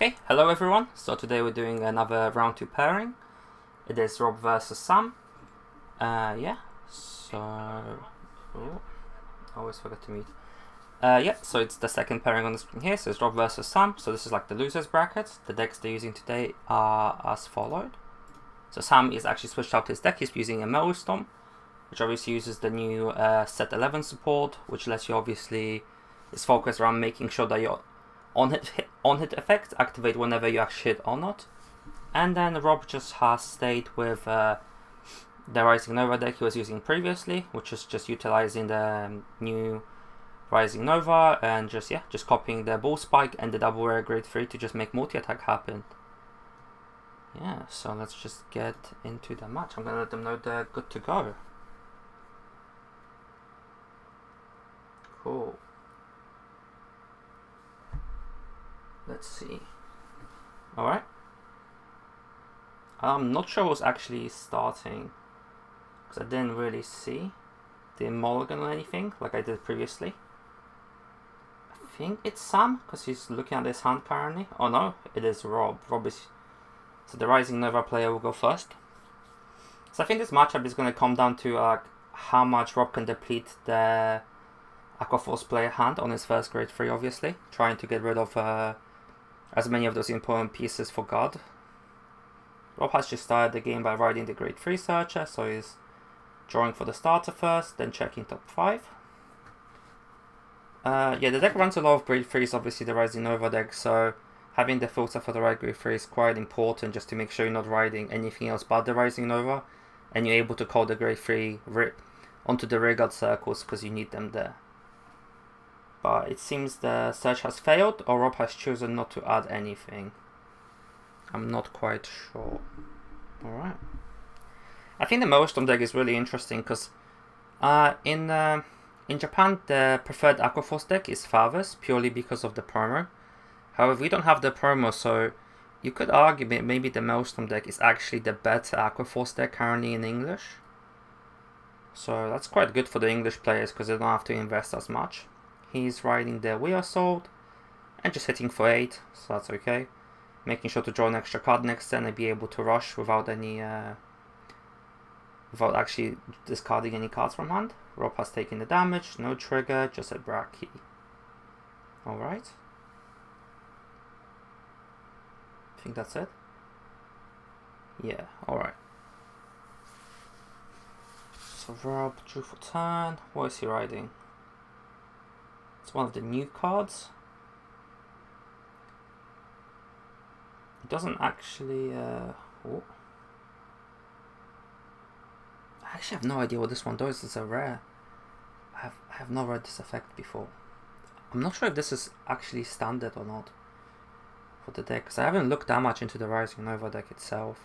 Okay, hello everyone. So today we're doing another round 2 pairing. It is Rob versus Sam. Yeah, so... Oh, I always forget to mute. Yeah, so it's the second pairing on the screen here. So it's Rob versus Sam. So this is like the losers bracket. The decks they're using today are as followed. So Sam is actually switched out his deck. He's using a Maelstrom, which obviously uses the new set 11 support, which lets you obviously... is focused around making sure that you're on hit effects activate whenever you actually hit or not. And then Rob just has stayed with the Rising Nova deck he was using previously, which is just utilizing the new Rising Nova and just copying the Bull Spike and the double rare grade 3 to just make multi-attack happen. Yeah, so let's just get into the match. I'm gonna let them know they're good to go. Cool. Let's see. Alright. I'm not sure what's actually starting, because I didn't really see the mulligan or anything like I did previously. I think it's Sam, because he's looking at his hand currently. Oh no, it is Rob. Rob is... So the Rising Nova player will go first. So I think this matchup is going to come down to how much Rob can deplete the Aquaforce player hand on his first grade 3, obviously. Trying to get rid of as many of those important pieces for God. Rob has just started the game by riding the grade 3 searcher, so he's drawing for the starter first, then checking top 5. Yeah, the deck runs a lot of grade 3s, obviously the Rising Nova deck, so having the filter for the right grade 3 is quite important just to make sure you're not riding anything else but the Rising Nova, and you're able to call the grade 3 onto the rear guard circles because you need them there. But it seems the search has failed, or Rob has chosen not to add anything. I'm not quite sure. Alright. I think the Maelstrom deck is really interesting because in Japan the preferred Aquaforce deck is Father's, purely because of the promo. However, we don't have the promo, so you could argue maybe the Maelstrom deck is actually the better Aquaforce deck currently in English. So that's quite good for the English players because they don't have to invest as much. He's riding the Wheel Assault and just hitting for 8, so that's okay. Making sure to draw an extra card next turn and be able to rush without any without actually discarding any cards from hand. Rob has taken the damage, no trigger, just a Bracky. Alright. I think that's it. Yeah, alright. So Rob drew for turn. What is he riding? It's one of the new cards. It doesn't actually... Oh. I actually have no idea what this one does. It's a rare. I have not read this effect before. I'm not sure if this is actually standard or not for the deck, because I haven't looked that much into the Rising Nova deck itself,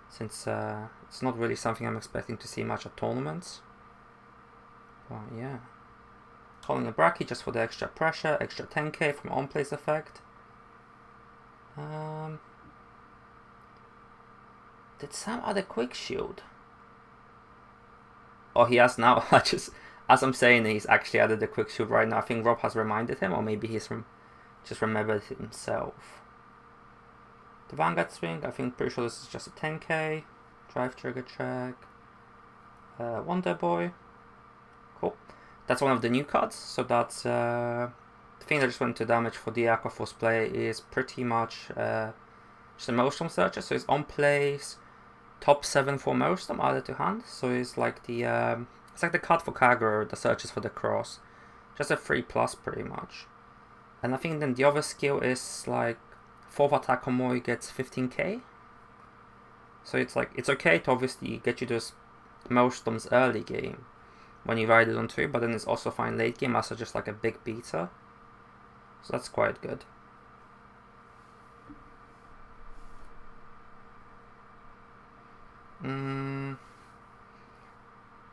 since it's not really something I'm expecting to see much at tournaments. But yeah. Calling a Bracky just for the extra pressure, extra 10k from on-place effect. Did Sam add a quick shield? Oh, he has now. As I'm saying, he's actually added the quick shield right now. I think Rob has reminded him, or maybe he's just remembered himself. The Vanguard swing, I think pretty sure this is just a 10k. Drive trigger check. Wonder Boy. Cool. That's one of the new cards, so that's the thing that just went to damage for the Aquaforce player is pretty much just a Maelstrom searcher, so it's on place, top 7 for Maelstrom added to hand, so it's like the card for Kagura, the searches for the cross, just a 3+ pretty much. And I think then the other skill is like 4th attack or more, he gets 15k. So it's like, it's okay to obviously get you those Maelstroms early game when you ride it on 2, but then it's also fine late game as just like a big beater. So that's quite good.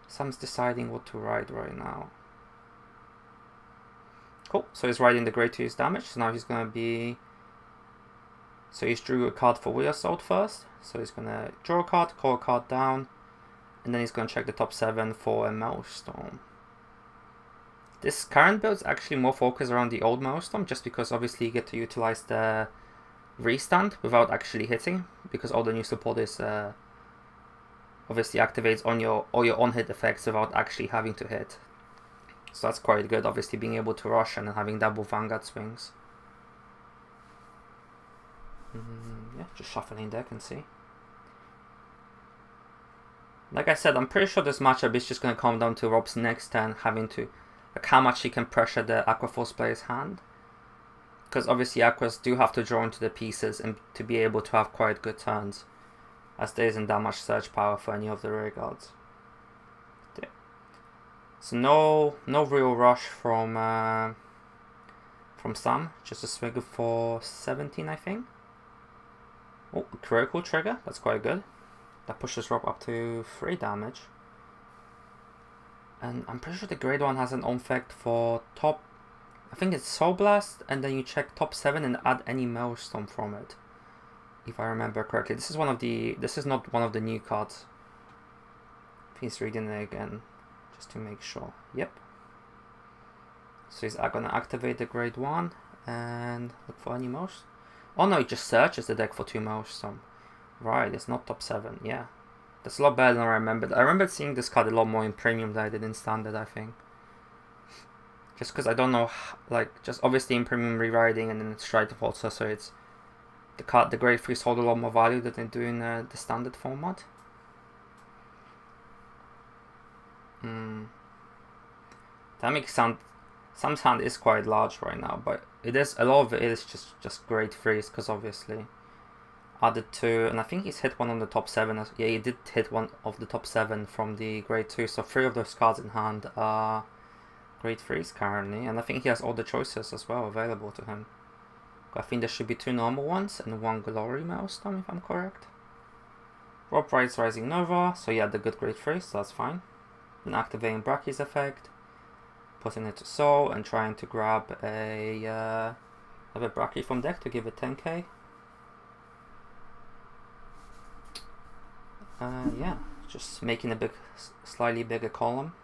Sam's deciding what to ride right now. Cool, so he's riding the grade 2's damage, so now he's gonna be... So he's drew a card for Wheel Assault first, so he's gonna draw a card, call a card down, and then he's gonna check the top 7 for a Maelstrom. This current build is actually more focused around the old Maelstrom, just because obviously you get to utilize the restand without actually hitting, because all the new support is obviously activates on all your on-hit effects without actually having to hit. So that's quite good, obviously being able to rush and having double Vanguard swings. Yeah, just shuffling deck and see. Like I said, I'm pretty sure this matchup is just going to come down to Rob's next turn having to, like, how much he can pressure the Aquaforce player's hand. Because obviously Aquas do have to draw into the pieces and to be able to have quite good turns, as there isn't that much search power for any of the rear guards. Yeah. So no real rush from Sam, just a swing for 17, I think. Oh, critical trigger, that's quite good. That pushes Rob up to 3 damage. And I'm pretty sure the grade 1 has an on effect for top, I think it's Soul Blast, and then you check top 7 and add any Maelstrom from it, if I remember correctly. This is not one of the new cards. He's reading it again, just to make sure. Yep. So he's gonna activate the grade 1 and look for any Maelstrom. Oh no, he just searches the deck for 2 Maelstrom. Right, it's not top 7, yeah. That's a lot better than I remembered. I remembered seeing this card a lot more in Premium than I did in Standard, I think. Just because I don't know, like, just obviously in Premium rewriting and then Strike also, so it's the grade 3s hold a lot more value than they do in the Standard format. That makes sense. Sam's hand is quite large right now, but a lot of it is just grade 3s, because obviously added 2, and I think he's hit one on the top 7. Yeah, he did hit one of the top 7 from the grade 2, so 3 of those cards in hand are grade 3s currently, and I think he has all the choices as well available to him. I think there should be 2 normal ones and 1 Glory Maelstrom, if I'm correct. Rob rides Rising Nova, so he had the good grade 3, so that's fine. Then activating Brachy's effect, putting it to Soul, and trying to grab a Brachy from deck to give it 10k. Yeah, just making a slightly bigger column,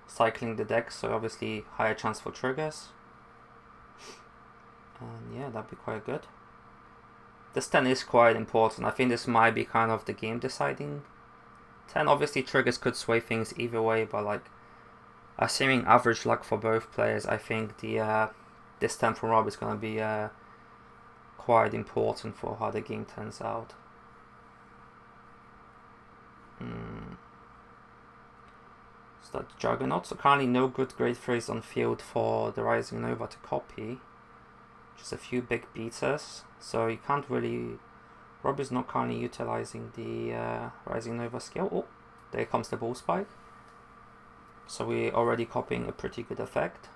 cycling the deck, so obviously higher chance for triggers. And yeah, that'd be quite good. This 10 is quite important. I think this might be kind of the game deciding 10. Obviously triggers could sway things either way, but like, assuming average luck for both players, I think this 10 from Rob is going to be quite important for how the game turns out. So that Juggernaut. So currently no good grade 3s on field for the Rising Nova to copy. Just a few big beaters. So you can't really... Rob is not currently utilizing the Rising Nova skill. Oh, there comes the Bull Spike. So we're already copying a pretty good effect.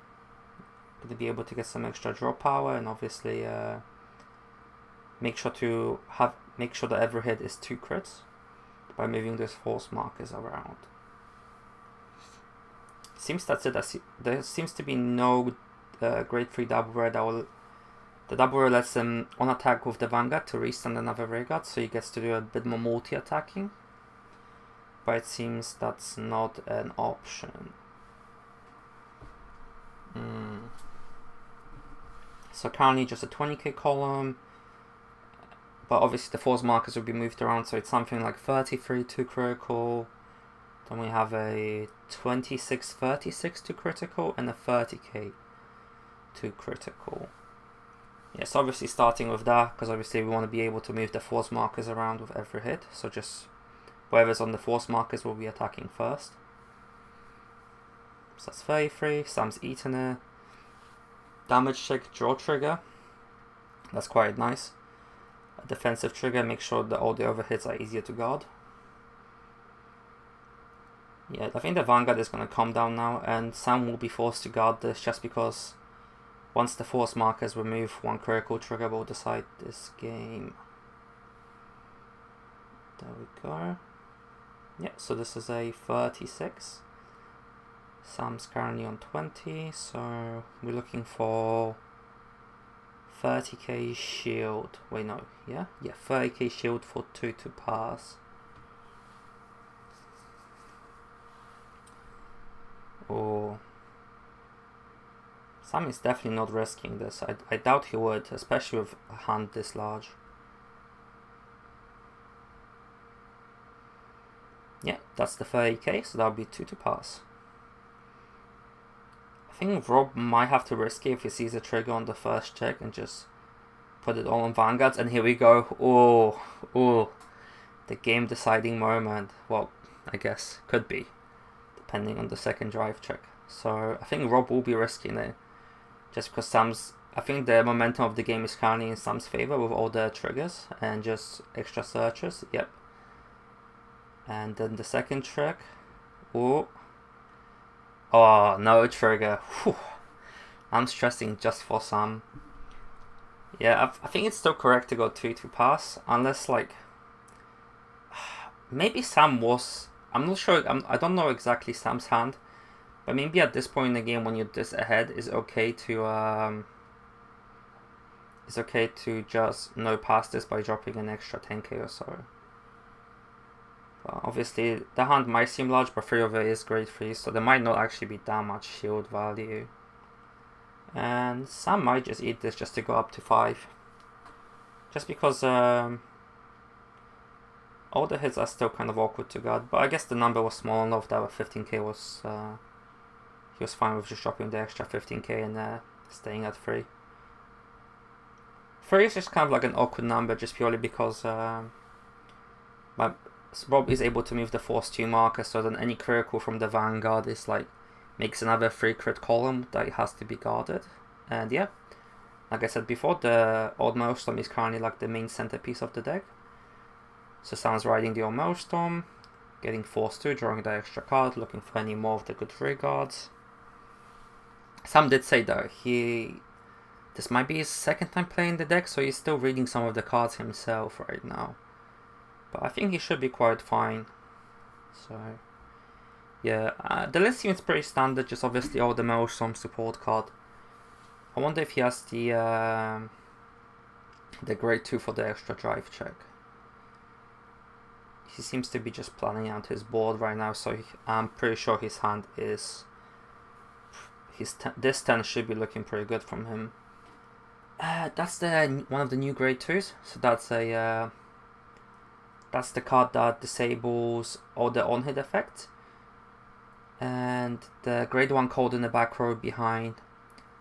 Going to be able to get some extra draw power, and obviously make sure that every hit is 2 crits by moving those force markers around. Seems that's it. There seems to be no grade 3 double rare that will... The double rare lets him on attack with the Vanguard to restand another rear guard, so he gets to do a bit more multi-attacking. But it seems that's not an option. So currently just a 20k column, but obviously the force markers will be moved around, so it's something like 33 to critical, then we have a 26-36 to critical, and a 30k to critical. Yes, obviously starting with that, because obviously we want to be able to move the force markers around with every hit, so just whoever's on the force markers will be attacking first. So that's 33, Sam's eaten it. Damage check, draw trigger, that's quite nice. A defensive trigger, make sure that all the other hits are easier to guard. Yeah, I think the Vanguard is going to come down now, and Sam will be forced to guard this just because once the force markers remove, 1 critical trigger will decide this game. There we go. Yeah, so this is a 36. Sam's currently on 20, so we're looking for 30k shield. Wait, no, yeah? Yeah, 30k shield for 2 to pass. Oh. Sam is definitely not risking this. I doubt he would, especially with a hand this large. Yeah, that's the 30k, so that'll be 2 to pass. I think Rob might have to risk it if he sees a trigger on the first check and just put it all on Vanguards. And here we go. Oh, the game deciding moment. Well, I guess could be, depending on the second drive check. So I think Rob will be risking it, just because I think the momentum of the game is currently in Sam's favor with all the triggers and just extra searches. Yep. And then the second trick. Oh, no trigger. Whew. I'm stressing just for Sam. Yeah, I think it's still correct to go 2 to pass, unless like maybe Sam was. I'm not sure. I don't know exactly Sam's hand, but maybe at this point in the game when you're this ahead, it's okay to just no pass this by dropping an extra 10k or so. But obviously the hand might seem large, but 3 of it is grade 3, so there might not actually be that much shield value. And Sam might just eat this just to go up to 5, just because all the hits are still kind of awkward to guard. But I guess the number was small enough that 15k was he was fine with just dropping the extra 15k and staying at 3. 3 is just kind of like an awkward number, just purely because Rob is able to move the force 2 marker, so then any critical from the Vanguard is like makes another 3 crit column that has to be guarded. And yeah, like I said before, the Old Maelstrom is currently like the main centerpiece of the deck. So Sam's riding the Old Maelstrom, getting force 2, drawing the extra card, looking for any more of the good 3 guards. Sam did say though, this might be his second time playing the deck, so he's still reading some of the cards himself right now. But I think he should be quite fine. So yeah, the list seems pretty standard, just obviously all the Maelstrom support card. I wonder if he has the grade 2 for the extra drive check. He seems to be just planning out his board right now, so I'm pretty sure his hand is this 10 should be looking pretty good from him. That's one of the new grade 2s, so that's the card that disables all the on-hit effects. And the grade 1 code in the back row behind.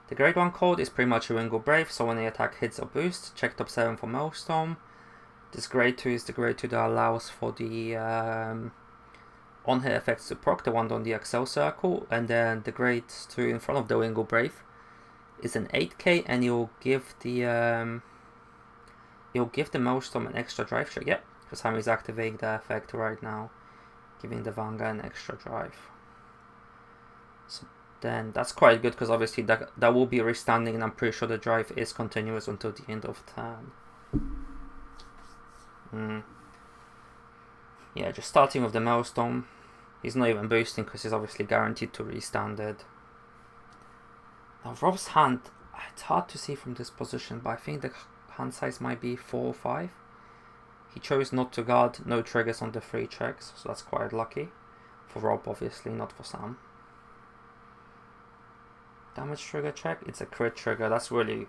The grade 1 code is pretty much a Ringo Brave, so when the attack hits or boosts, check top 7 for Maelstrom. This grade 2 is the grade 2 that allows for the on-hit effects to proc, the one on the Excel circle, and then the grade 2 in front of the Ringo Brave is an 8k, and you'll give the Maelstrom an extra drive check. Yep, because Sam is activating the effect right now, giving the Vanguard an extra drive. So then that's quite good, because obviously that will be restanding, and I'm pretty sure the drive is continuous until the end of turn. Yeah, just starting with the Maelstrom. He's not even boosting because he's obviously guaranteed to restand it. Now Rob's hand, it's hard to see from this position, but I think the hand size might be 4 or 5. He chose not to guard, no triggers on the 3 checks, so that's quite lucky. For Rob, obviously, not for Sam. Damage trigger check, it's a crit trigger. That's really...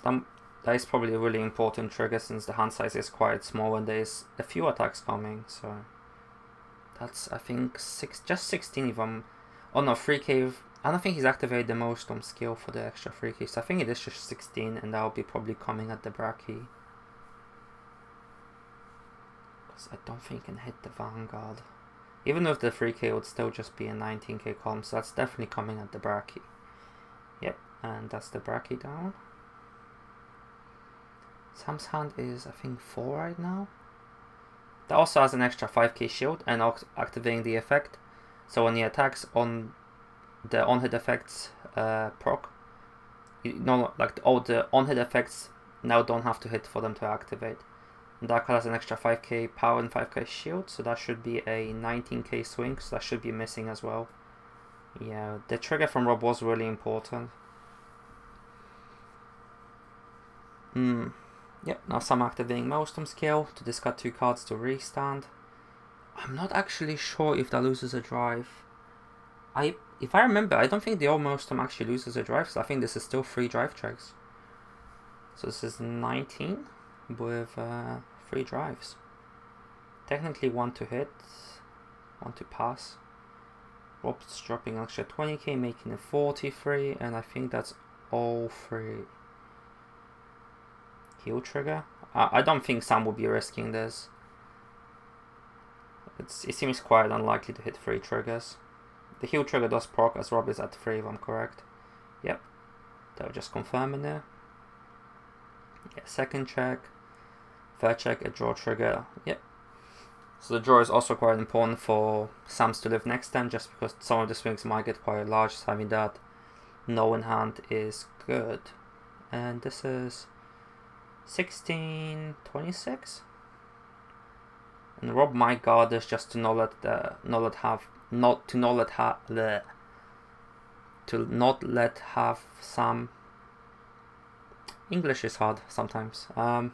That is probably a really important trigger, since the hand size is quite small and there's a few attacks coming, so... That's, I think, just 16 if I'm... Oh no, 3k... I don't think he's activated the Maelstrom skill for the extra 3k, so I think it is just 16, and that will be probably coming at the Bracky. Because I don't think he can hit the Vanguard. Even with the 3k, it would still just be a 19k column, so that's definitely coming at the Bracky. Yep, and that's the Bracky down. Sam's hand is, I think, 4 right now. That also has an extra 5k shield and activating the effect. So when he attacks on the on-hit effects proc, all the on-hit effects now don't have to hit for them to activate. And that card has an extra 5k power and 5k shield, so that should be a 19k swing, so that should be missing as well. Yeah, the trigger from Rob was really important. Yep, now Sam activating Maelstrom skill to discard 2 cards to restand. I'm not actually sure if that loses a drive. If I remember, I don't think the old Milton actually loses a drive, so I think this is still 3 drive checks. So this is 19 with 3 drives. Technically 1 to hit, 1 to pass. Rob's dropping an extra 20k, making it 43, and I think that's all 3. Heel trigger. I don't think Sam will be risking this. It seems quite unlikely to hit 3 triggers. The heel trigger does proc as Rob is at 3 if I'm correct. Yep. They'll just confirm in there. Yeah, second check. Third check, a draw trigger. Yep. So the draw is also quite important for Sam's to live next time, just because some of the swings might get quite large, so having that no in hand is good. And this is 16-26. And Rob might guard this just to not let have some English is hard sometimes. To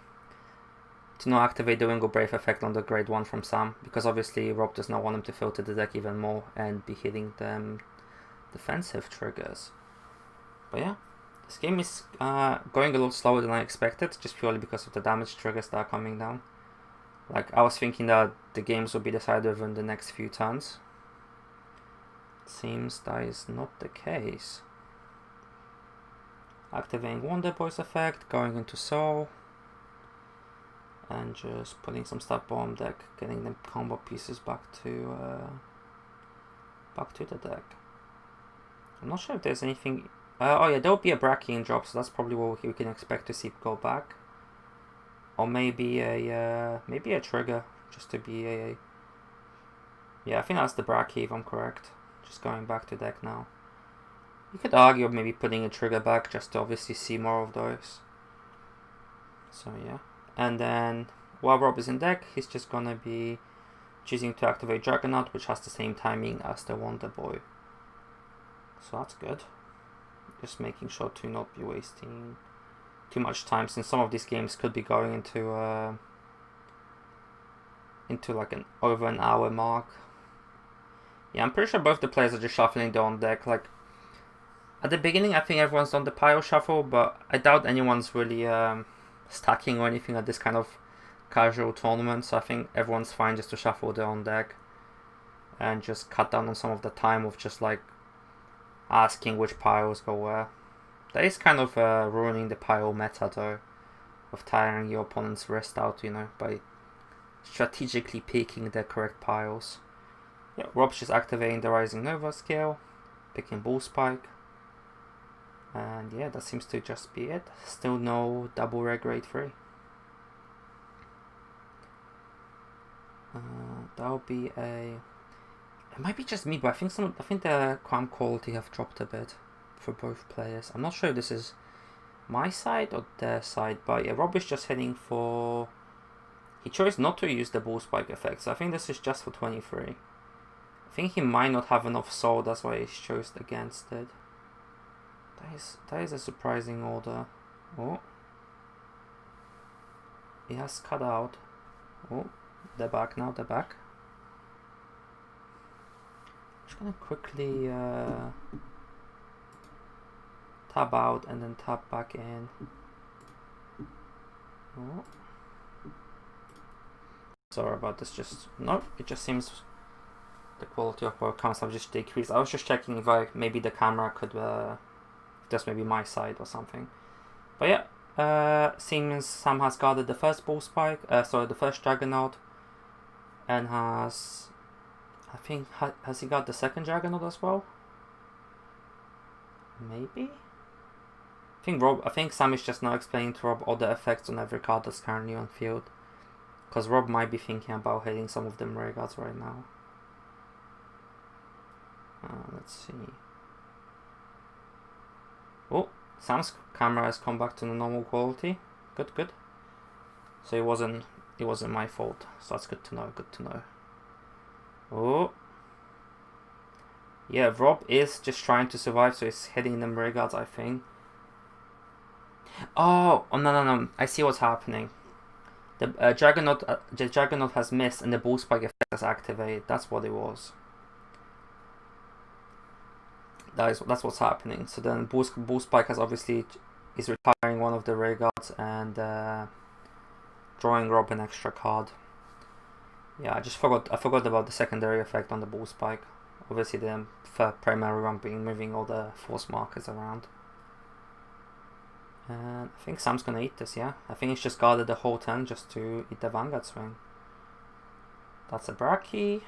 not activate the Wingle Brave effect on the grade 1 from Sam, because obviously Rob does not want him to filter the deck even more and be hitting them defensive triggers. But yeah, this game is going a little slower than I expected, just purely because of the damage triggers that are coming down. Like, I was thinking that the games will be decided within the next few turns. Seems that is not the case. Activating Wonder Boy's effect, going into Soul, and just putting some stuff on deck, getting them combo pieces back to the deck. I'm not sure if there's anything. Oh yeah, there'll be a Brackian drop, so that's probably what we can expect to see go back, or maybe a trigger, just to be a. Yeah, I think that's the Bracky if I'm correct. Just going back to deck now. You could argue of maybe putting a trigger back just to obviously see more of those. So yeah. And then while Rob is in deck, he's just gonna be choosing to activate Juggernaut, which has the same timing as the Wonder Boy. So that's good. Just making sure to not be wasting too much time, since some of these games could be going into like over an hour mark. Yeah, I'm pretty sure both the players are just shuffling their own deck. Like, at the beginning, I think everyone's done the pile shuffle, but I doubt anyone's really stacking or anything at this kind of casual tournament. So I think everyone's fine just to shuffle their own deck and just cut down on some of the time of just like asking which piles go where. That is kind of ruining the pile meta though, of tiring your opponent's wrist out, you know, by strategically picking the correct piles. Yeah, Rob's just activating the Rising Nova skill, picking Bull Spike, and yeah, that seems to just be it. Still no double rare grade 3. That'll be a. It might be just me, but I think the cram quality have dropped a bit for both players. I'm not sure if this is my side or their side, but yeah, Rob is just heading for. He chose not to use the Bull Spike effect, so I think this is just for 23. I think he might not have enough soul, that's why he chose against it. That is a surprising order. Oh. He has cut out. Oh, they're back now, they're back. I'm just gonna quickly tab out and then tab back in. Oh. Sorry about this, it just seems the quality of our accounts have just decreased. I was just checking if maybe the camera could, just maybe my side or something. But yeah, seems Sam has guarded the first Bull Spike, the first Juggernaut, and has, I think, has he got the second Juggernaut as well? Maybe? I think Sam is just now explaining to Rob all the effects on every card that's currently on field. Because Rob might be thinking about hitting some of them rare cards right now. Let's see. Oh, Sam's camera has come back to the normal quality. Good, good. So it wasn't my fault. So that's good to know. Good to know. Oh. Yeah, Rob is just trying to survive, so he's hitting them rare cards, I think. Oh, no. I see what's happening. The Juggernaut has missed and the Bull Spike effect is activated. That's what it was. That's what's happening. So then Bull Spike has obviously is retiring one of the rear guards and drawing Rob an extra card. Yeah, I forgot about the secondary effect on the Bull Spike. Obviously the primary one being moving all the force markers around. And I think Sam's gonna eat this, yeah. I think he's just guarded the whole turn just to eat the Vanguard swing. That's a Braki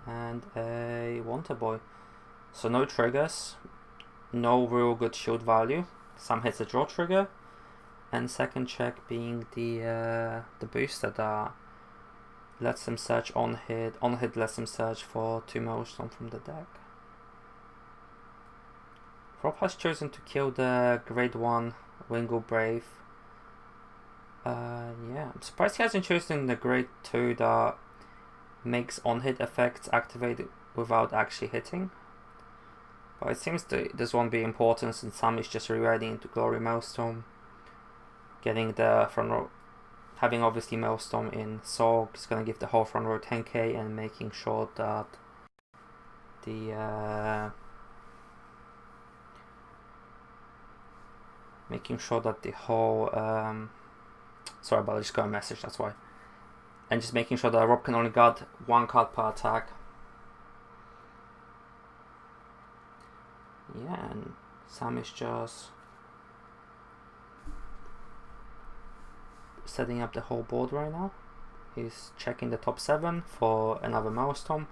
and a Wonder Boy. So no triggers, no real good shield value. Sam hits a draw trigger, and second check being the booster that lets him search on hit lets him search for 2 Maelstrom from the deck. Rob has chosen to kill the grade 1 Wingle Brave. Yeah, I'm surprised he hasn't chosen the grade 2 that makes on hit effects activate without actually hitting. But it seems this won't be important since Sam is just rewriting into Glory Maelstrom. Getting the front row, having obviously Maelstrom in Sorg is going to give the whole front row 10k and making sure that the whole sorry about it, just got a message, that's why. And just making sure that Rob can only guard 1 card per attack. Yeah, and Sam is just setting up the whole board right now. He's checking the top 7 for another Maelstrom.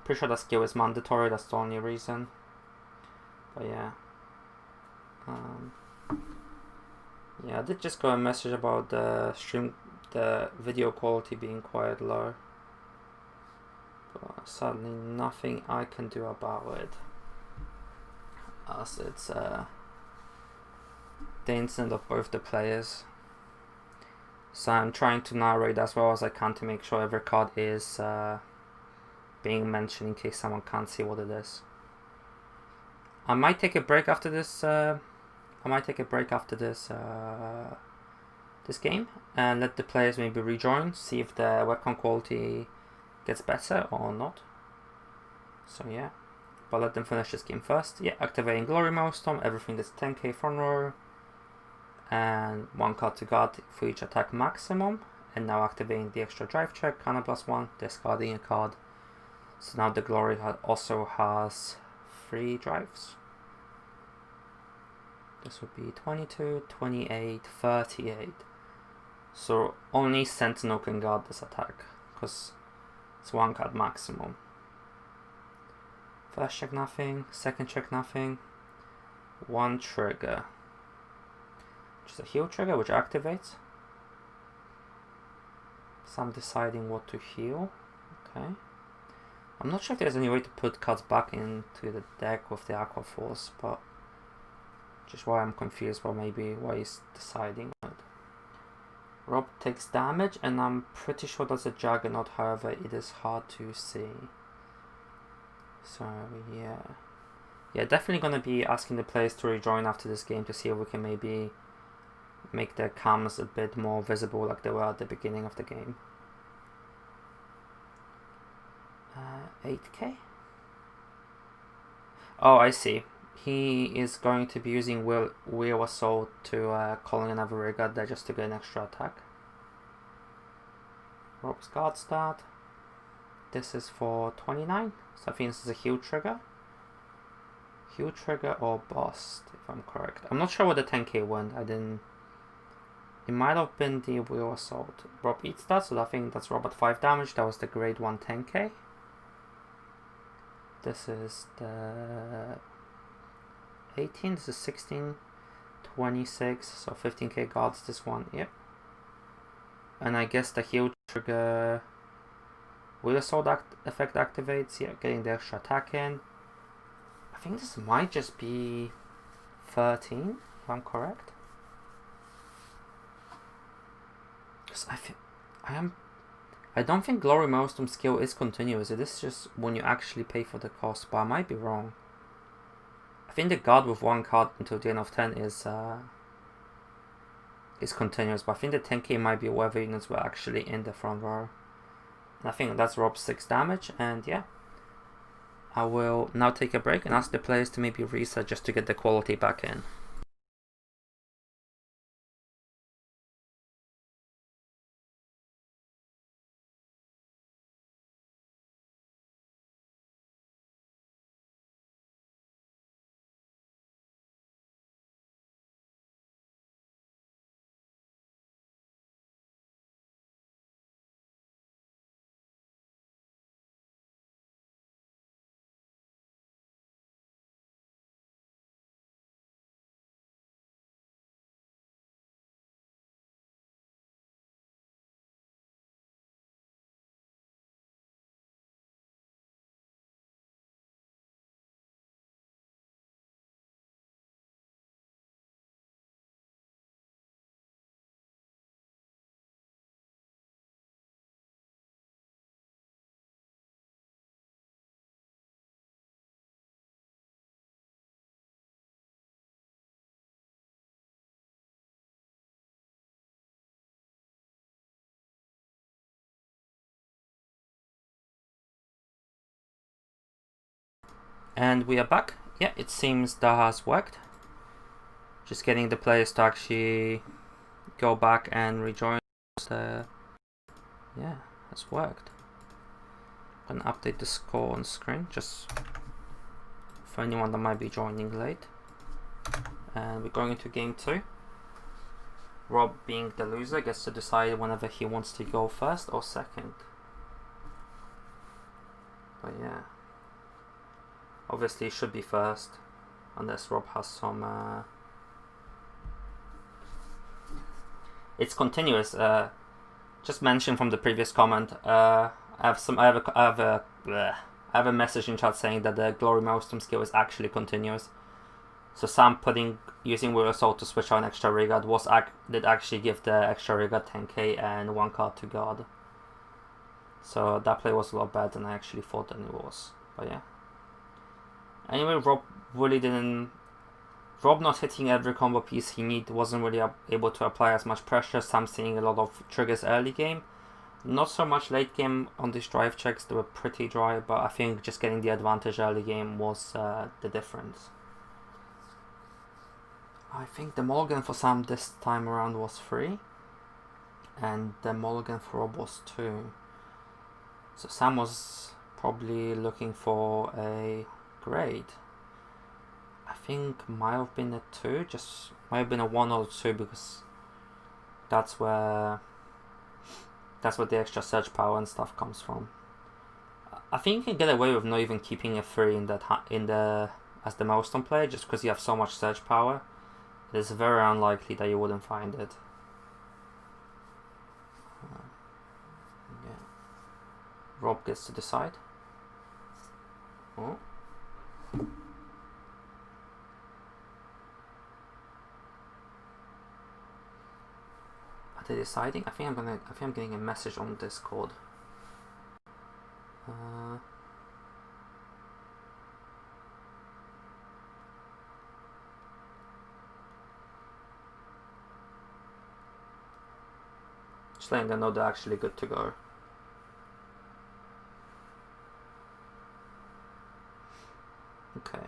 Pretty sure that skill is mandatory, that's the only reason. But yeah. Yeah, I did just got a message about the video quality being quite low. But sadly nothing I can do about it, as it's the incident of both the players. So I'm trying to narrate as well as I can to make sure every card is being mentioned in case someone can't see what it is. I might take a break after this. This game and let the players maybe rejoin, see if the webcam quality gets better or not. So yeah, but let them finish this game first. Yeah, activating Glory Maelstrom, everything is 10k front row and 1 card to guard for each attack maximum. And now activating the extra drive check, Cannon +1, discarding a card. So now the Glory also has 3 drives. This would be 22, 28, 38. So only Sentinel can guard this attack, because it's 1 card maximum. First check nothing, second check nothing. 1 trigger. Which is a heal trigger, which activates. So I'm deciding what to heal. Okay. I'm not sure if there's any way to put cards back into the deck with the Aqua Force, but just why I'm confused about maybe why he's deciding it. Rob takes damage, and I'm pretty sure that's a Juggernaut, however it is hard to see. So yeah. Yeah, definitely gonna be asking the players to rejoin after this game to see if we can maybe make their cams a bit more visible like they were at the beginning of the game. 8k? Oh, I see. He is going to be using Wheel Assault to calling another rear guard there just to get an extra attack. Rob's guard start. This is for 29, so I think this is a heal trigger. Heal trigger or bust, if I'm correct. I'm not sure what the 10k went. It might have been the Wheel Assault. Rob eats that, so I think that's Rob at 5 damage. That was the grade 1 10k. This is the 18, this is 16, 26, so 15k guards this one, yep. And I guess the heal trigger Wheel Assault effect activates, yeah, getting the extra attack in. I think this might just be 13, if I'm correct. Because I don't think Glory Maelstrom skill is continuous, it is just when you actually pay for the cost, but I might be wrong. I think the guard with 1 card until the end of 10 is continuous, but I think the 10k might be whatever units were actually in the front row. And I think that's Rob's 6 damage, and yeah. I will now take a break and ask the players to maybe reset just to get the quality back in. And we are back. Yeah, it seems that has worked. Just getting the players to actually go back and rejoin. Yeah, has worked. I'm gonna update the score on screen just for anyone that might be joining late. And we're going into game 2. Rob, being the loser, gets to decide whenever he wants to go first or second. But yeah, obviously it should be first, unless Rob has some. It's continuous. Just mentioned from the previous comment. I have a message in chat saying that the Glory Maelstrom skill is actually continuous. So Sam using Will Assault to switch on extra regard did actually give the extra regard 10k and 1 card to guard. So that play was a lot better than I actually thought that it was. But yeah. Anyway, Rob not hitting every combo piece he needed, wasn't really able to apply as much pressure. Sam seeing a lot of triggers early game. Not so much late game on these drive checks, they were pretty dry, but I think just getting the advantage early game was the difference. I think the mulligan for Sam this time around was 3, and the mulligan for Rob was 2. So Sam was probably looking for a grade. I think might have been a 2, just might have been a 1 or 2, because that's where the extra surge power and stuff comes from. I think you can get away with not even keeping a 3 as the Maelstrom player, just because you have so much surge power. It's very unlikely that you wouldn't find it. Yeah. Rob gets to decide. Oh. Are they deciding? I think I'm getting a message on Discord. Just letting them know they're actually good to go. Okay.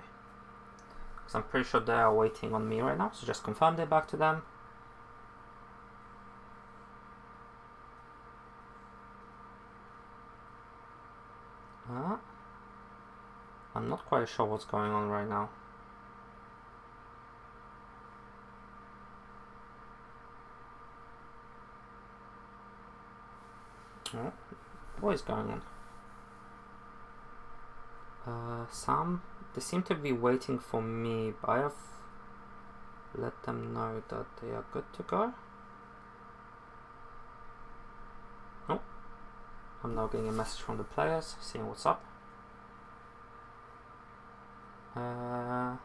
Because I'm pretty sure they are waiting on me right now, so just confirm it back to them. I'm not quite sure what's going on right now. Oh, what is going on? Sam, they seem to be waiting for me, but I have let them know that they are good to go. Oh, I'm now getting a message from the players, seeing what's up. I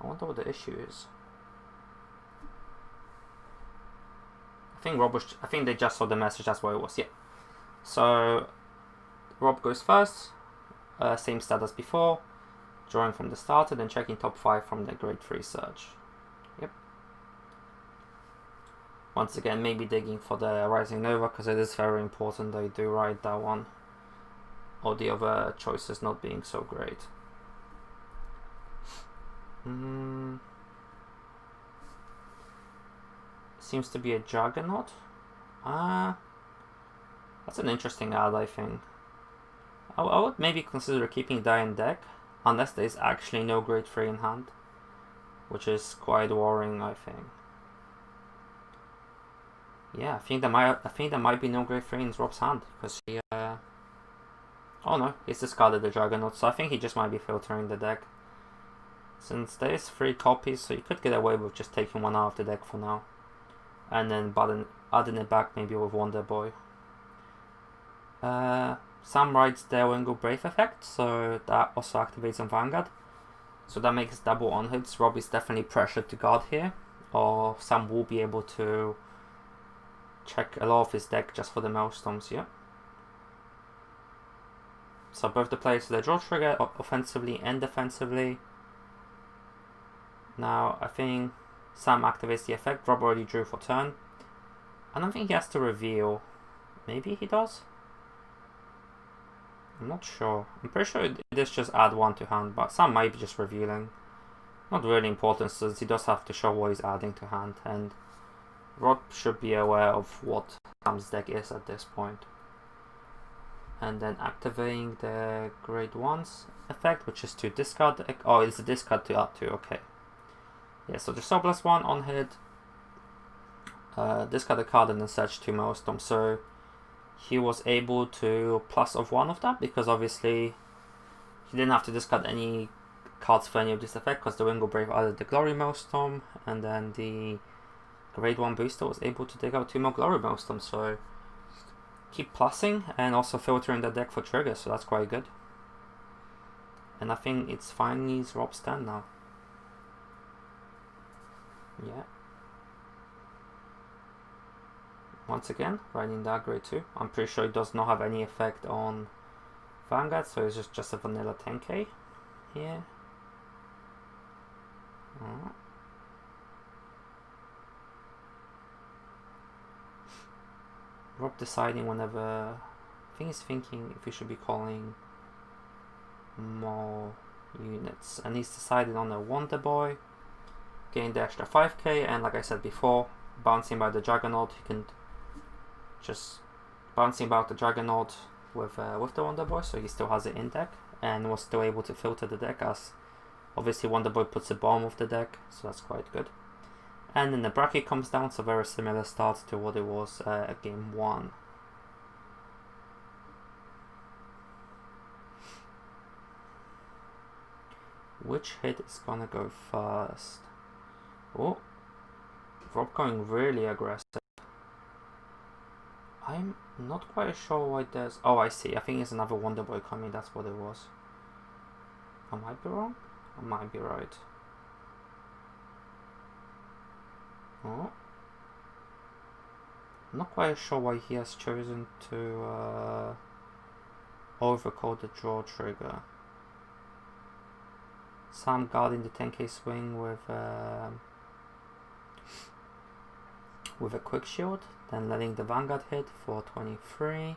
wonder what the issue is. I think they just saw the message, that's what it was, yeah. So, Rob goes first, same stat as before, drawing from the starter, then checking top 5 from the grade 3 search. Yep. Once again, maybe digging for the Rising Nova, because it is very important they do ride that one, or the other choices not being so great. Seems to be a Juggernaut. That's an interesting ad, I think. I would maybe consider keeping that in deck, unless there's actually no grade 3 in hand, which is quite worrying, I think. Yeah, I think there might be no grade 3 in Rob's hand, because he oh no, he's discarded the Juggernaut, so I think he just might be filtering the deck. Since there's 3 copies, so you could get away with just taking one out of the deck for now. And then adding it back maybe with Wonder Boy. Sam rides their Wingle Brave effect, so that also activates on Vanguard. So that makes double on hits. Rob is definitely pressured to guard here, or Sam will be able to check a lot of his deck just for the Maelstorms, yeah. So both the players they draw trigger offensively and defensively. Now I think Sam activates the effect. Rob already drew for turn. I don't think he has to reveal. Maybe he does? I'm not sure. I'm pretty sure it is just add 1 to hand, but Sam might be just revealing. Not really important since he does have to show what he's adding to hand, and Rob should be aware of what Sam's deck is at this point. And then activating the grade 1's effect, which is to discard. Oh, it's a discard to add 2, okay. Yeah, so the Sobless 1 on hit, discard a card and then search 2 Maelstrom. So he was able to plus of 1 of that, because obviously he didn't have to discard any cards for any of this effect, because the Wingle Brave added the Glory Maelstrom, and then the grade 1 booster was able to dig out 2 more Glory Maelstrom. So keep plussing and also filtering the deck for triggers, so that's quite good. And I think it's finally Rob's turn now. Yeah. Once again, riding that grade 2. I'm pretty sure it does not have any effect on Vanguard, so it's just a vanilla 10k here. Alright. Rob deciding whenever, I think he's thinking if he should be calling more units, and he's decided on a Wonder Boy, getting the extra 5k, and like I said before, bouncing by the Juggernaut, he can just bouncing about the Juggernaut with the Wonder Boy, so he still has it in deck, and was still able to filter the deck, as obviously Wonder Boy puts the bottom of the deck, so that's quite good. And then the bracket comes down, so very similar start to what it was at game 1. Which hit is gonna go first? Oh, Rob going really aggressive. I'm not quite sure why there's... Oh, I see. I think it's another Wonder Boy coming. That's what it was. I might be wrong. I might be right. Oh. I'm not quite sure why he has chosen to overcall the draw trigger. Sam guarding the 10k swing with a quick shield, then letting the Vanguard hit for 23.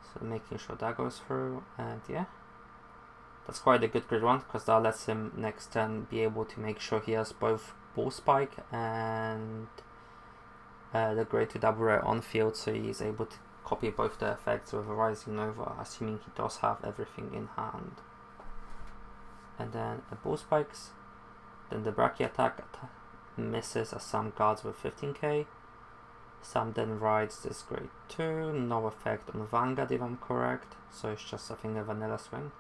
So making sure that goes through, and yeah. That's quite a good grid one, because that lets him next turn be able to make sure he has both Bull Spike and the grade 2 double rare on field, so he's able to copy both the effects with a Rising Nova, assuming he does have everything in hand. And then a Bull Spikes, then the Brachii attack misses as Sam guards with 15k. Sam then rides this grade 2, no effect on Vanguard if I'm correct, so it's just I think a vanilla swing.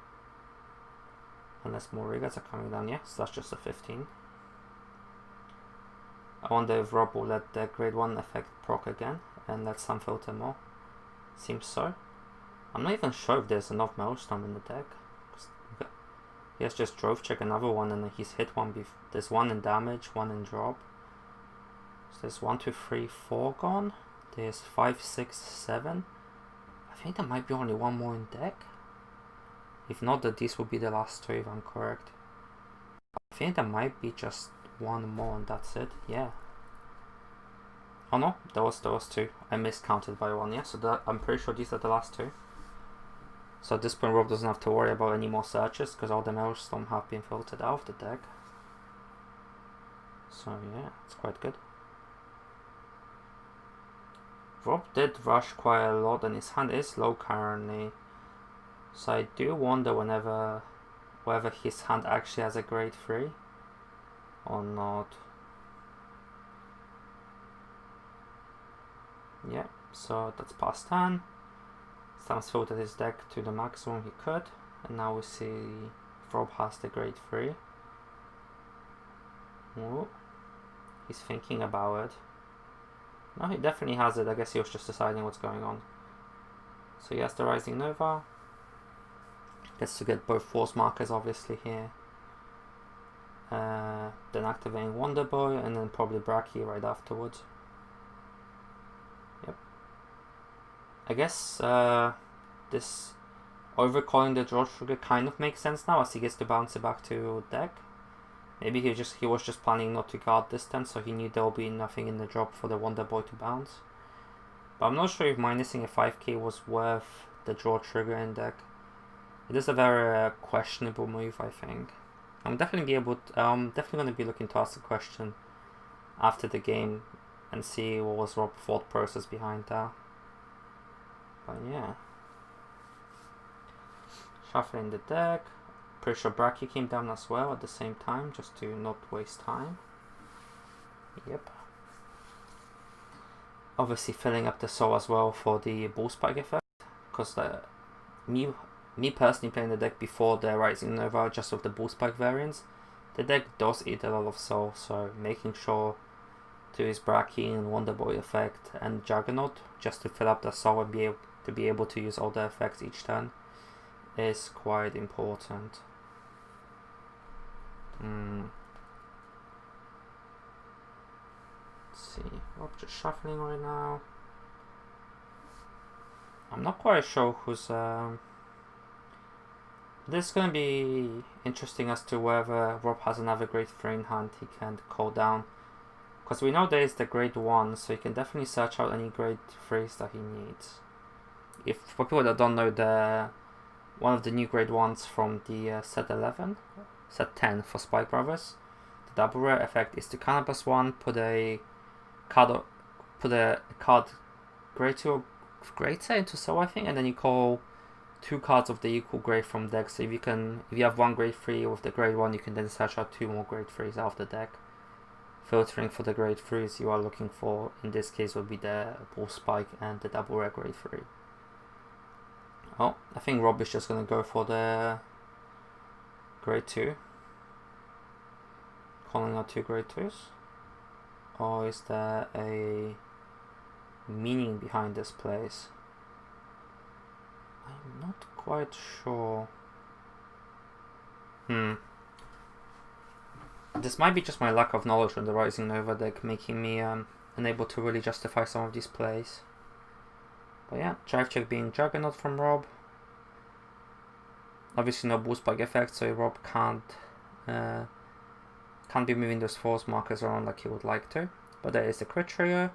Unless more riggers are coming down, yeah, so that's just a 15. I wonder if Rob will let the grade 1 effect proc again and let Sam filter more. Seems so. I'm not even sure if there's enough Maelstrom in the deck. He has just drove check another one and he's hit one. There's one in damage, one in drop. So there's 1, 2, 3, 4 gone. There's 5, 6, 7. I think there might be only one more in deck. If not, that these will be the last 2 if I'm correct. I think there might be just one more and that's it. Yeah. Oh no, there was 2. I miscounted by 1. Yeah, so I'm pretty sure these are the last 2. So at this point Rob doesn't have to worry about any more searches because all the Maelstrom have been filtered out of the deck. So yeah, it's quite good. Rob did rush quite a lot and his hand is low currently. So I do wonder whether his hand actually has a grade 3 or not. Yeah, so that's past turn. Sam's filtered his deck to the maximum he could, and now we see Rob has the grade 3. Ooh, he's thinking about it. No, he definitely has it. I guess he was just deciding what's going on. So he has the Rising Nova. Gets to get both force markers obviously here. Then activating Wonder Boy and then probably Bracky right afterwards. Yep. I guess this overcalling the draw trigger kind of makes sense now as he gets to bounce it back to deck. Maybe he was just planning not to guard this turn, so he knew there will be nothing in the drop for the Wonder Boy to bounce. But I'm not sure if minusing a 5k was worth the draw trigger in deck. It is a very questionable move, I think. I'm definitely going to be looking to ask a question after the game and see what was Rob's thought process behind that. But yeah. Shuffling the deck. Pretty sure Bracky came down as well at the same time, just to not waste time. Yep. Obviously filling up the soul as well for the Bull Spike effect, because me personally playing the deck before the Rising Nova, just with the Bull Spike variants, the deck does eat a lot of soul, so making sure to use Bracky and Wonder Boy effect and Juggernaut just to fill up the soul and be able to use all the effects each turn is quite important. Let's see, Rob just shuffling right now. I'm not quite sure who's this is going to be interesting as to whether Rob has another grade 3 in hand he can call down, because we know there is the grade 1, so he can definitely search out any grade 3s that he needs. If for people that don't know, one of the new grade 1s from the set 10 for Spike Brothers, the double rare effect is to counter +1, put a card grade 2 or greater into soul, I think, and then you call 2 cards of the equal grade from deck. So if you have one grade 3 with the grade 1, you can then search out 2 more grade 3s out of the deck. Filtering for the grade 3s you are looking for in this case would be the Bull Spike and the double rare grade 3. Oh, I think Rob is just going to go for the grade 2. Calling out 2 grade 2s. Or is there a meaning behind this place? I'm not quite sure. This might be just my lack of knowledge on the Rising Nova deck making me unable to really justify some of these plays. But yeah, drive check being Juggernaut from Rob. Obviously no Bull Spike effect, so Rob can't be moving those force markers around like he would like to. But there is the crit trigger,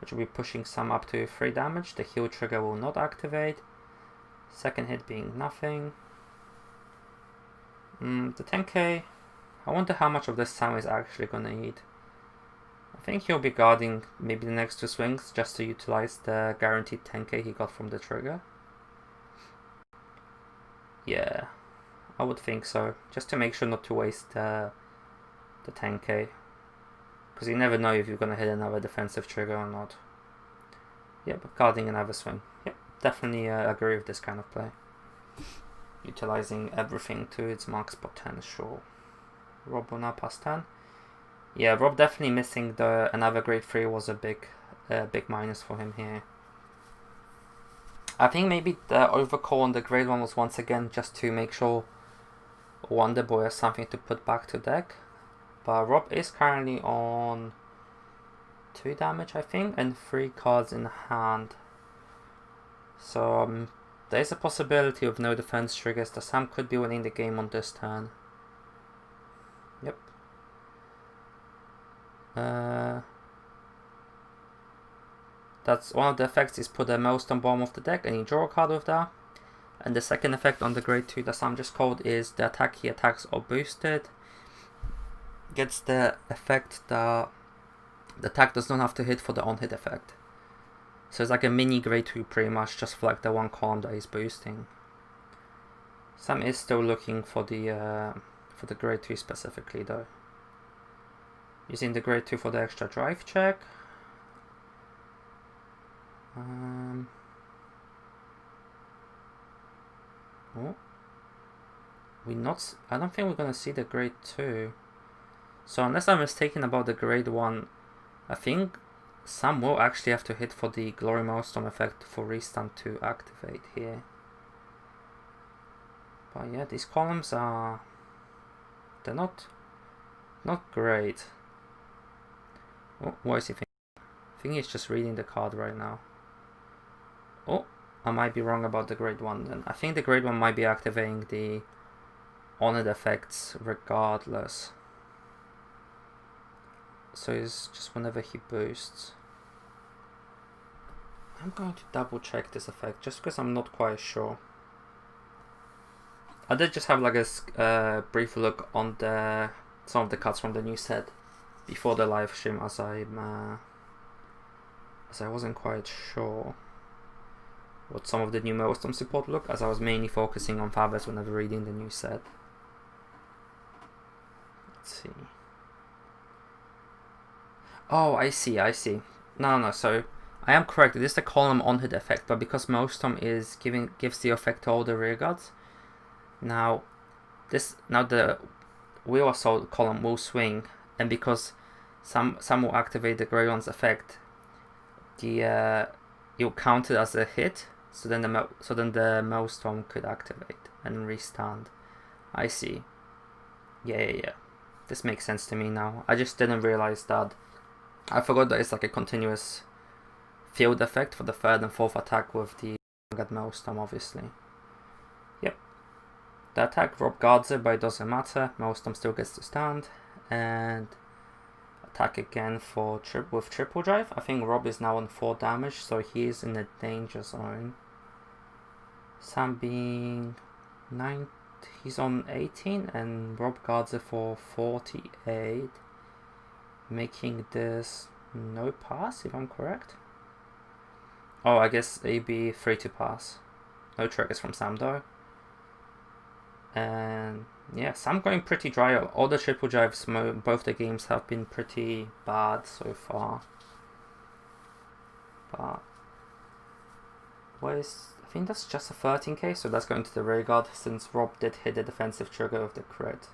which will be pushing Sam up to 3 damage. The heal trigger will not activate. Second hit being nothing. The 10k, I wonder how much of this Sam is actually gonna eat. I think he'll be guarding maybe the next 2 swings just to utilize the guaranteed 10k he got from the trigger. Yeah, I would think so, just to make sure not to waste the 10k, because you never know if you're gonna hit another defensive trigger or not. Yep, guarding another swing. Yep, definitely agree with this kind of play. Utilizing everything to its max potential. Rob will now pass 10. Yeah, Rob definitely missing another grade 3 was a big minus for him here. I think maybe the overcall on the grade 1 was once again just to make sure Wonder Boy has something to put back to deck. But Rob is currently on 2 damage, I think, and 3 cards in hand. So there is a possibility of no defense triggers that Sam could be winning the game on this turn. Yep. That's one of the effects is put the Milton bomb of the deck and you draw a card with that. And the second effect on the grade 2 that Sam just called is the attack he attacks or boosted. gets the effect that the attack does not have to hit for the on-hit effect. So it's like a mini grade 2 pretty much, just for like the one column that he's boosting. Sam is still looking for the grade 2 specifically though. Using the grade 2 for the extra drive check. Oh. I don't think we're gonna see the grade 2. So unless I'm mistaken about the grade 1, I think Sam will actually have to hit for the Glory Milestone effect for Restand to activate here. But yeah, these columns are... they're not great. Oh, what is he thinking? I think he's just reading the card right now. Oh, I might be wrong about the grade 1 then. I think the grade 1 might be activating the honored effects regardless. So it's just whenever he boosts. I'm going to double check this effect just because I'm not quite sure. I did just have like a brief look on some of the cards from the new set before the live stream, as I wasn't quite sure what some of the new Milestone support look, as I was mainly focusing on Favors whenever reading the new set. Let's see. Oh, I see. No, so I am correct. It is the column on-hit effect, but because Milestone gives the effect to all the rear guards. Now the Wheel Assault column will swing, and because some will activate the Grey One's effect, you'll count it as a hit. So then the Milestone could activate and restand. I see. Yeah. This makes sense to me now. I just didn't realize that. I forgot that it's like a continuous field effect for the third and fourth attack with the Vanguard Milestone, obviously. Yep. The attack Rob guards it, but it doesn't matter. Milestone still gets to stand. And attack again with triple drive. I think Rob is now on 4 damage, so he is in the danger zone. Sam being 9, he's on 18, and Rob guards it for 48. Making this no pass, if I'm correct. Oh, I guess it'd be free to pass. No triggers from Sam though. And yeah, Sam going pretty dry. All the triple drives, both the games have been pretty bad so far. But I think that's just a 13k, so that's going to the rear guard, since Rob did hit the defensive trigger of the crit,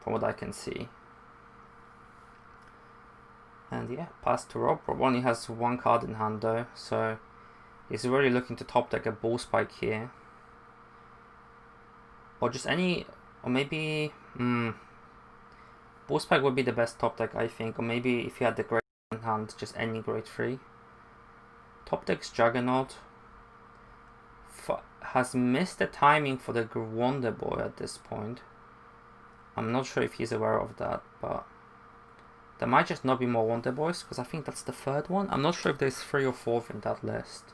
from what I can see. And yeah, pass to Rob. Rob only has 1 card in hand though, so he's really looking to top deck a Bull Spike here. Or just or maybe... Bull Spike would be the best top deck, I think. Or maybe if you had the grade in hand, just any grade 3. Top deck's Juggernaut. Has missed the timing for the Wonder Boy at this point. I'm not sure if he's aware of that, but... there might just not be more Wonder Boys, because I think that's the 3rd one. I'm not sure if there's 3 or 4th in that list.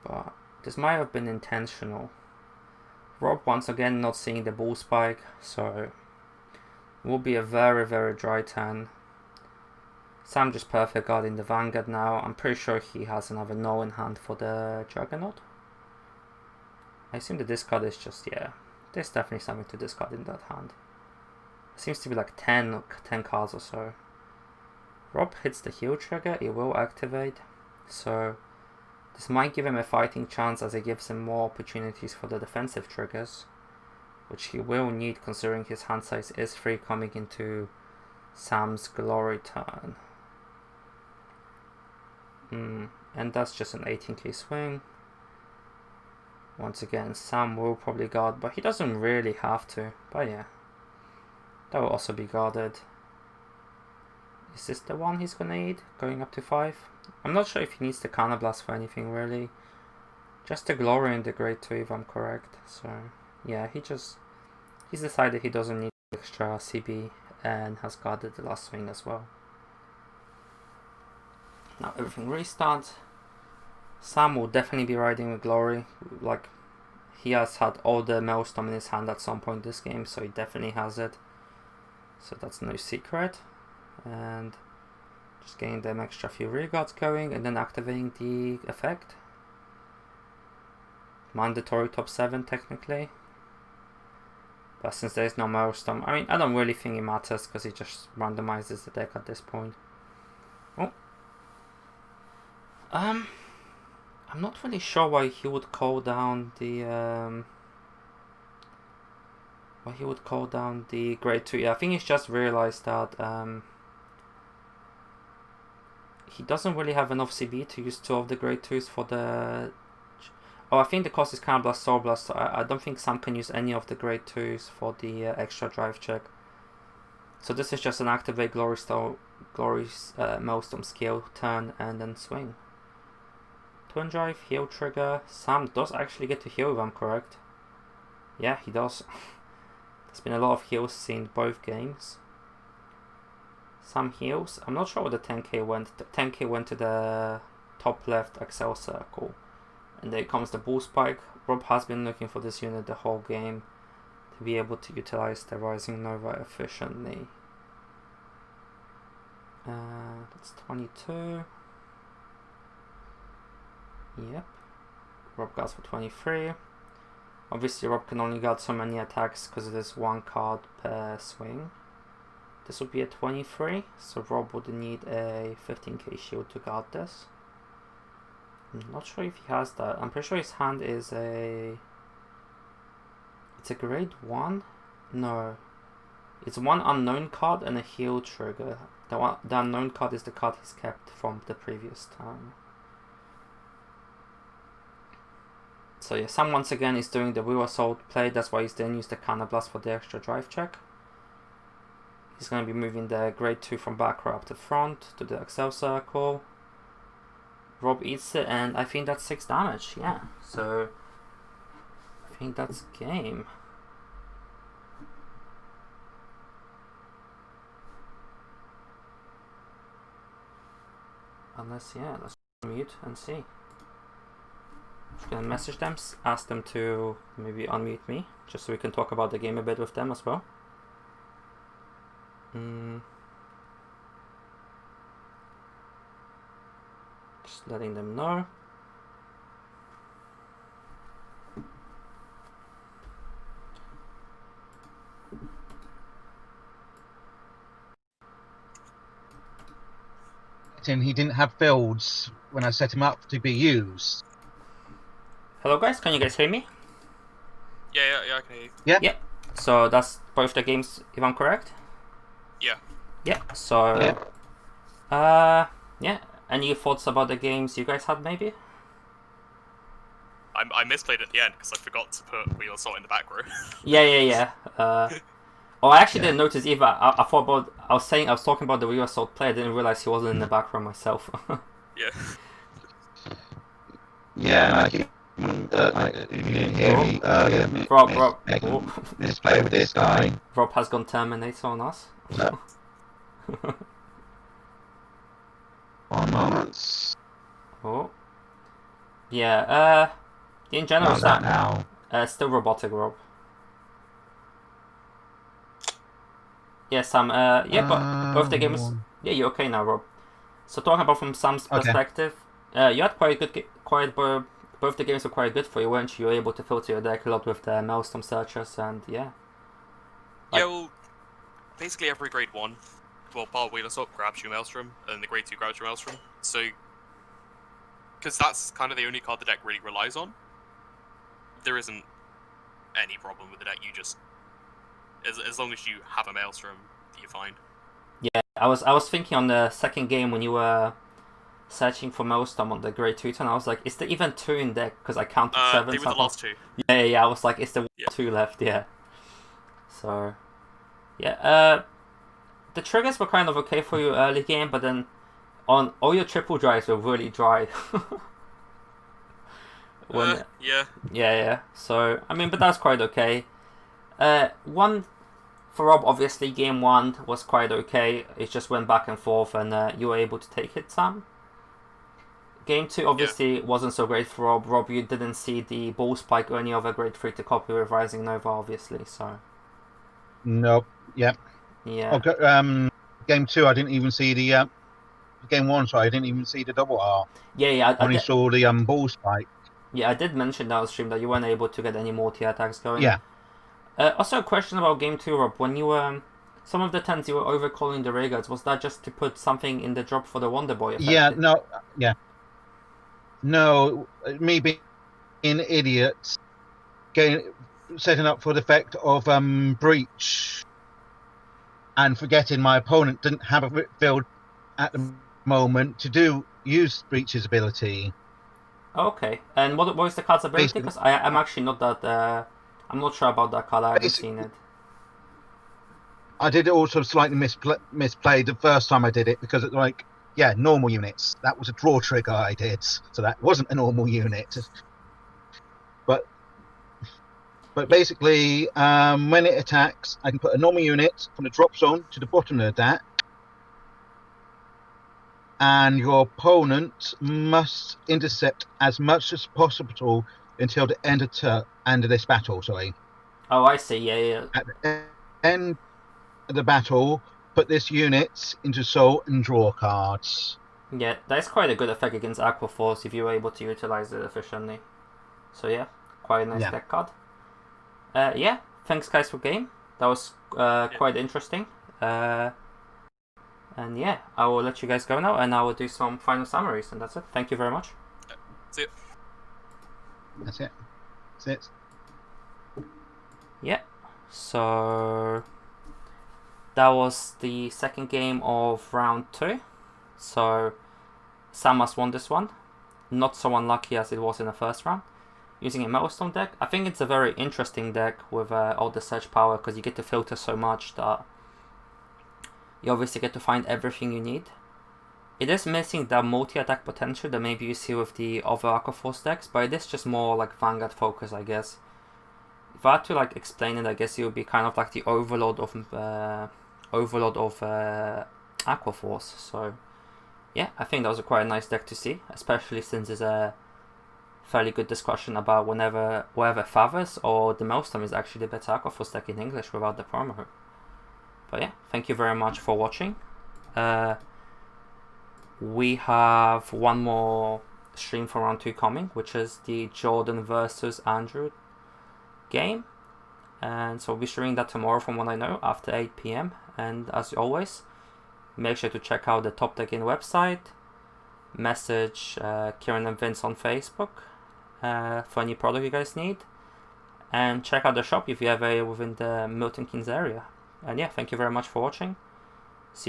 But this might have been intentional. Rob once again not seeing the Bull Spike, so it will be a very, very dry turn. Sam just perfect guarding the Vanguard now. I'm pretty sure he has another no in hand for the Juggernaut. I assume the discard is just, yeah, there's definitely something to discard in that hand. Seems to be like 10 cards or so. Rob hits the heal trigger, it will activate. So this might give him a fighting chance, as it gives him more opportunities for the defensive triggers, which he will need considering his hand size is 3 coming into Sam's glory turn. And that's just an 18k swing. Once again, Sam will probably guard, but he doesn't really have to. But yeah. That will also be guarded. Is this the one he's gonna need? Going up to 5? I'm not sure if he needs the Counter Blast for anything really. Just the Glory and the grade 2 if I'm correct. So yeah, he's decided he doesn't need extra CB and has guarded the last swing as well. Now everything restarts. Sam will definitely be riding with Glory. Like, he has had all the Milestone in his hand at some point this game, so he definitely has it. So that's no secret. And just getting them extra few rear guards going and then activating the effect. Mandatory top 7 technically. But since there's no milestone, I mean, I don't really think it matters because it just randomizes the deck at this point. Oh. I'm not really sure why he would call down the grade 2. Yeah, I think he's just realized that he doesn't really have enough CB to use 2 of the grade 2s for the... Oh, I think the cost is Counterblast, Soul Blast, so I don't think Sam can use any of the grade 2s for the extra drive check. So this is just an activate Glory's Maelstrom skill, turn, and then swing. Twin drive, heal trigger. Sam does actually get to heal if I'm correct. Yeah, he does. There's been a lot of heals seen both games. Some heals. I'm not sure where the 10k went. The 10k went to the top left Excel circle. And there comes the Bull Spike. Rob has been looking for this unit the whole game to be able to utilize the Rising Nova efficiently. That's 22. Yep. Rob goes for 23. Obviously Rob can only get so many attacks because it is 1 card per swing. This would be a 23, so Rob would need a 15k shield to guard this. I'm not sure if he has that. I'm pretty sure his hand is a... It's a grade 1? No. It's 1 unknown card and a heal trigger. The unknown card is the card he's kept from the previous turn. So yeah, Sam once again is doing the Will Assault play. That's why he's then used the Counterblast for the extra drive check. He's going to be moving the grade 2 from back row up to front to the Excel circle. Rob eats it, and I think that's 6 damage. Yeah, so I think that's game. Unless, yeah, let's mute and see. Just gonna message them, ask them to maybe unmute me, just so we can talk about the game a bit with them as well. Just letting them know. He didn't have builds when I set him up to be used. Hello guys, can you guys hear me? Yeah, I can hear you. Yeah. Yeah. So that's both the games, if I'm correct? Yeah. Yeah, so... yeah. Any thoughts about the games you guys had, maybe? I misplayed at the end because I forgot to put Wheel Assault in the back row. Yeah. I actually didn't notice either. I thought about... I was talking about the Wheel Assault play. I didn't realize he wasn't in the back row myself. Yeah. Yeah, if you didn't hear me earlier, Rob. misplay with this guy. Rob has gone Terminator on us. 1 moment. Oh. Yeah, in general, How's that now? still robotic, Rob. Yeah, Sam, but both the games... Yeah, you're okay now, Rob. So talking about from Sam's perspective, you had both the games were quite good for you, weren't you? You were able to filter your deck a lot with the Maelstrom Searchers, and yeah. Yeah, well, basically every grade 1, well, bar Wheel Assault grabs your Maelstrom, and the grade 2 grabs your Maelstrom. So, because that's kind of the only card the deck really relies on, there isn't any problem with the deck. You just, as long as you have a Maelstrom, you're fine. Yeah, I was thinking on the second game when you were searching for Maelstrom on the grade 2 turn, I was like, is there even 2 in deck? Because I counted 7. They were the last 2. Yeah, I was like, is there 2 left? Yeah. So, yeah, the triggers were kind of okay for you early game, but then on all your triple drives were really dry. Yeah. So, I mean, but that's quite okay. One for Rob, obviously, game 1 was quite okay. It just went back and forth, and you were able to take it, Sam. Game 2 obviously wasn't so great for Rob. Rob, you didn't see the Bull Spike or any other grade 3 to copy with Rising Nova, obviously, so... Nope. Yep. Yeah. Game 2, I didn't even see the game 1. Sorry, I didn't even see the double R. Yeah. I only saw the ball spike. Yeah, I did mention that on stream that you weren't able to get any multi attacks going. Yeah. Also, a question about game 2, Rob. When you some of the turns you were overcalling the ray guards, was that just to put something in the drop for the Wonder Boy effect? No, me being an idiot, setting up for the effect of breach, and forgetting my opponent didn't have a field at the moment to use breach's ability. Okay, and what was the card's ability? Basically- Because I'm actually not that. I'm not sure about that card. I haven't Basically- seen it. I did it also slightly misplay the first time I did it because it's like, yeah, normal units. That was a draw trigger I did, so that wasn't a normal unit. But basically, when it attacks, I can put a normal unit from the drop zone to the bottom of that, and your opponent must intercept as much as possible until the end of this battle. Sorry. Oh, I see. Yeah. At the end of the battle, put this unit into soul and draw cards. Yeah, that's quite a good effect against Aqua Force if you were able to utilize it efficiently. So yeah, quite a nice deck card. Yeah, thanks guys for game. That was quite interesting. And yeah, I will let you guys go now, and I will do some final summaries, and that's it. Thank you very much. See it. That's it. Yeah, so that was the second game of round 2. So Samas won this one. Not so unlucky as it was in the first round. Using a Metalstone deck. I think it's a very interesting deck with all the search power, because you get to filter so much that you obviously get to find everything you need. It is missing that multi-attack potential that maybe you see with the other Aqua Force decks, but it is just more like Vanguard focus, I guess. If I had to like explain it, I guess it would be kind of like the overload of Aqua Force. So yeah, I think that was quite a nice deck to see, especially since it's a fairly good discussion about whether Favors or the Maelstrom is actually the better Aqua Force deck in English without the promo. But yeah, thank you very much for watching. We have one more stream for round 2 coming, which is the Jordan versus Andrew game, and so we'll be streaming that tomorrow from what I know after 8 PM. And as always, make sure to check out the Top Deck In website, message Kieran and Vince on Facebook for any product you guys need, and check out the shop if you're ever within the Milton Keynes area. And yeah, thank you very much for watching. See you